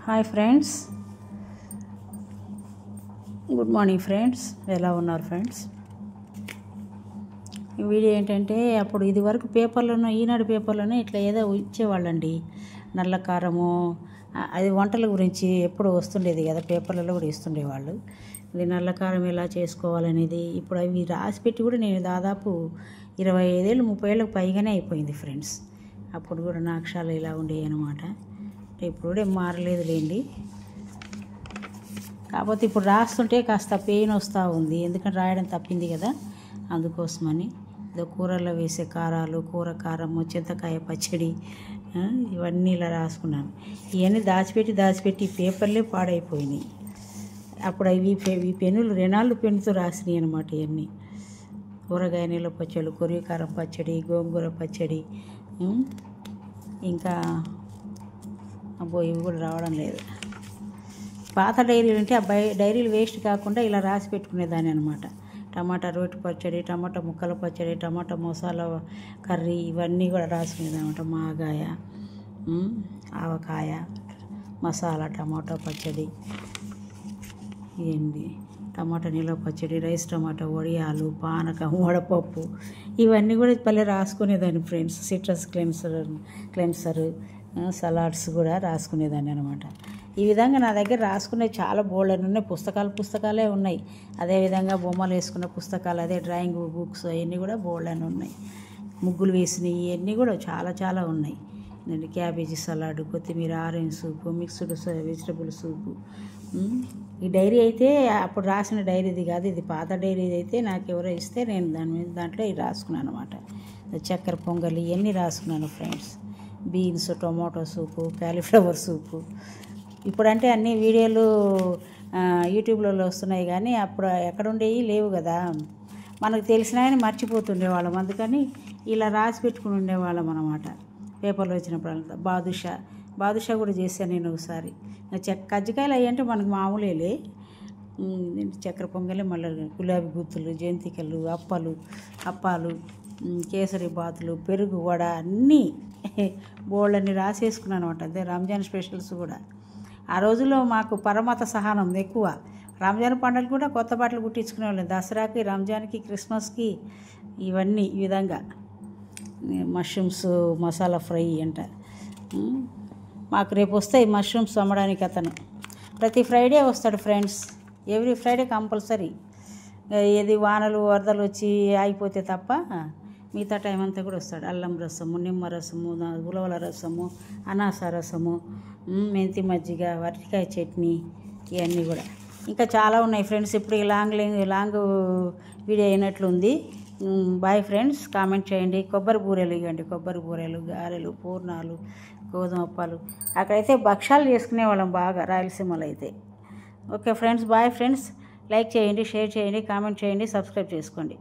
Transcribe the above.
Hi friends, good morning friends. ఎలా ఉన్నారు friends? ఈ వీడియో ఏంటంటే, అప్పుడు ఇది వరకు పేపర్లోనూ, ఈనాడు పేపర్లోనే ఇట్లా ఏదో ఇచ్చేవాళ్ళండి. నల్ల కారము, అది వంటల గురించి ఎప్పుడు వస్తుండేది కదా, పేపర్లలో కూడా ఇస్తుండేవాళ్ళు. ఇది నల్ల కారం ఎలా చేసుకోవాలనేది ఇప్పుడు అవి రాసి పెట్టి కూడా నేను దాదాపు 25 ఏళ్ళు 30 ఏళ్ళకు పైగానే అయిపోయింది ఫ్రెండ్స్. అప్పుడు కూడా నా అక్షరాలు ఇలా ఉండేవి అనమాట. ఇప్పుడు కూడా ఏం మారలేదు లేండి. కాకపోతే ఇప్పుడు రాస్తుంటే కాస్త పెయిన్ వస్తూ ఉంది, ఎందుకంటే రాయడం తప్పింది కదా, అందుకోసమని. ఏదో కూరల్లో వేసే కారాలు, కూర కారము, చింతకాయ పచ్చడి, ఇవన్నీ ఇలా రాసుకున్నాను. ఇవన్నీ దాచిపెట్టి పేపర్లే పాడైపోయినాయి. అప్పుడు ఈ పెన్నులు రెనాల్డ్ పెన్నుతో రాసినాయి అనమాట. ఇవన్నీ కూరగాయ నీళ్ళ పచ్చళ్ళు, కొరివికారం పచ్చడి, గోంగూర పచ్చడి, ఇంకా ఇవి కూడా రావడం లేదు. పాత డైరీలు ఉంటే ఆ డైరీలు వేస్ట్ కాకుండా ఇలా రాసి పెట్టుకునేదాన్ని అనమాట. టమాటా రోటి పచ్చడి, టమాటా ముక్కల పచ్చడి, టమాటా మసాలా కర్రీ, ఇవన్నీ కూడా రాసుకునేది అనమాట. మాగాయ, ఆవకాయ, మసాలా టమాటా పచ్చడి, ఏంటి టమాటా నిల్వ పచ్చడి, రైస్ టమాటా, వడియాలు, పానకం, వడపప్పు, ఇవన్నీ కూడా పల్లె రాసుకునేదాన్ని ఫ్రెండ్స్. సిట్రస్ క్లెన్సర్, సలాడ్స్ కూడా రాసుకునేదాన్ని అనమాట. ఈ విధంగా నా దగ్గర రాసుకునే చాలా బోల్డెన్ ఉన్నాయి. పుస్తకాలే ఉన్నాయి. అదేవిధంగా బొమ్మలు వేసుకున్న పుస్తకాలు, అదే డ్రాయింగ్ బుక్స్, అవన్నీ కూడా బోల్డెన్ ఉన్నాయి. ముగ్గులు వేసినవి ఇవన్నీ కూడా చాలా ఉన్నాయి. క్యాబేజీ సలాడ్, కొత్తిమీర, ఆరెంజ్ సూపు, మిక్స్డ్ వెజిటబుల్ సూపు. ఈ డైరీ అయితే అప్పుడు రాసిన డైరీది కాదు, ఇది పాత డైరీ అయితే నాకు ఎవరో ఇస్తే నేను దాంట్లో ఇది రాసుకున్నాను అనమాట. చక్కెర పొంగలి ఇవన్నీ రాసుకున్నాను ఫ్రెండ్స్. బీన్స్, టొమాటో సూపు, కాలీఫ్లవర్ సూపు. ఇప్పుడంటే అన్ని వీడియోలు యూట్యూబ్లలో వస్తున్నాయి, కానీ అప్పుడు ఎక్కడుండేవి లేవు కదా. మనకు తెలిసినాయని మర్చిపోతుండేవాళ్ళం, అందుకని ఇలా రాసి పెట్టుకుని ఉండేవాళ్ళం అనమాట. పేపర్లో వచ్చినప్పుడు బాదుషా కూడా చేశాను నేను ఒకసారి. కజ్జికాయలు అవి అంటే మనకు మామూలేలే. చక్కెర పొంగలి, మళ్ళీ గులాబీ గుత్తులు, జంతికలు, అప్పాలు, కేసరి బాతులు, పెరుగు వడ, అన్నీ బోళ్ళని రాసేసుకున్నాను అనమాట. అదే రంజాన్ స్పెషల్స్ కూడా. ఆ రోజుల్లో మాకు పరమత సహనం ఎక్కువ. రంజాన్ పండుగలు కూడా కొత్త బట్టలు కుట్టించుకునే వాళ్ళం. దసరాకి, రంజాన్కి, క్రిస్మస్కి, ఇవన్నీ ఈ విధంగా. మష్రూమ్స్ మసాలా ఫ్రై అంట. మాకు రేపు వస్తాయి మష్రూమ్స్ అమ్మడానికి. అతను ప్రతి ఫ్రైడే వస్తాడు ఫ్రెండ్స్, ఎవ్రీ ఫ్రైడే కంపల్సరీ. ఏది వానలు వరదలు వచ్చి ఆగిపోతే తప్ప మిగతా టైం అంతా కూడా వస్తాడు. అల్లం రసము, నిమ్మ రసము, ఉలవల రసము, అనాస రసము, మెంతి మజ్జిగ, వరికాయ చట్నీ, ఇవన్నీ కూడా. ఇంకా చాలా ఉన్నాయి ఫ్రెండ్స్. ఇప్పుడు లాంగ్ వీడియో అయినట్లుంది. Boy friends. కామెంట్ చేయండి. కొబ్బరి బూరెలు ఇవ్వండి, కొబ్బరి బూరెలు, గారెలు, పూర్ణాలు, గోధుమ అప్పాలు. అక్కడైతే భక్షాలు చేసుకునేవాళ్ళం బాగా, రాయలసీమలో అయితే. Okay friends, bye friends. Like చేయండి, షేర్ చేయండి, కామెంట్ చేయండి, సబ్స్క్రైబ్ చేసుకోండి.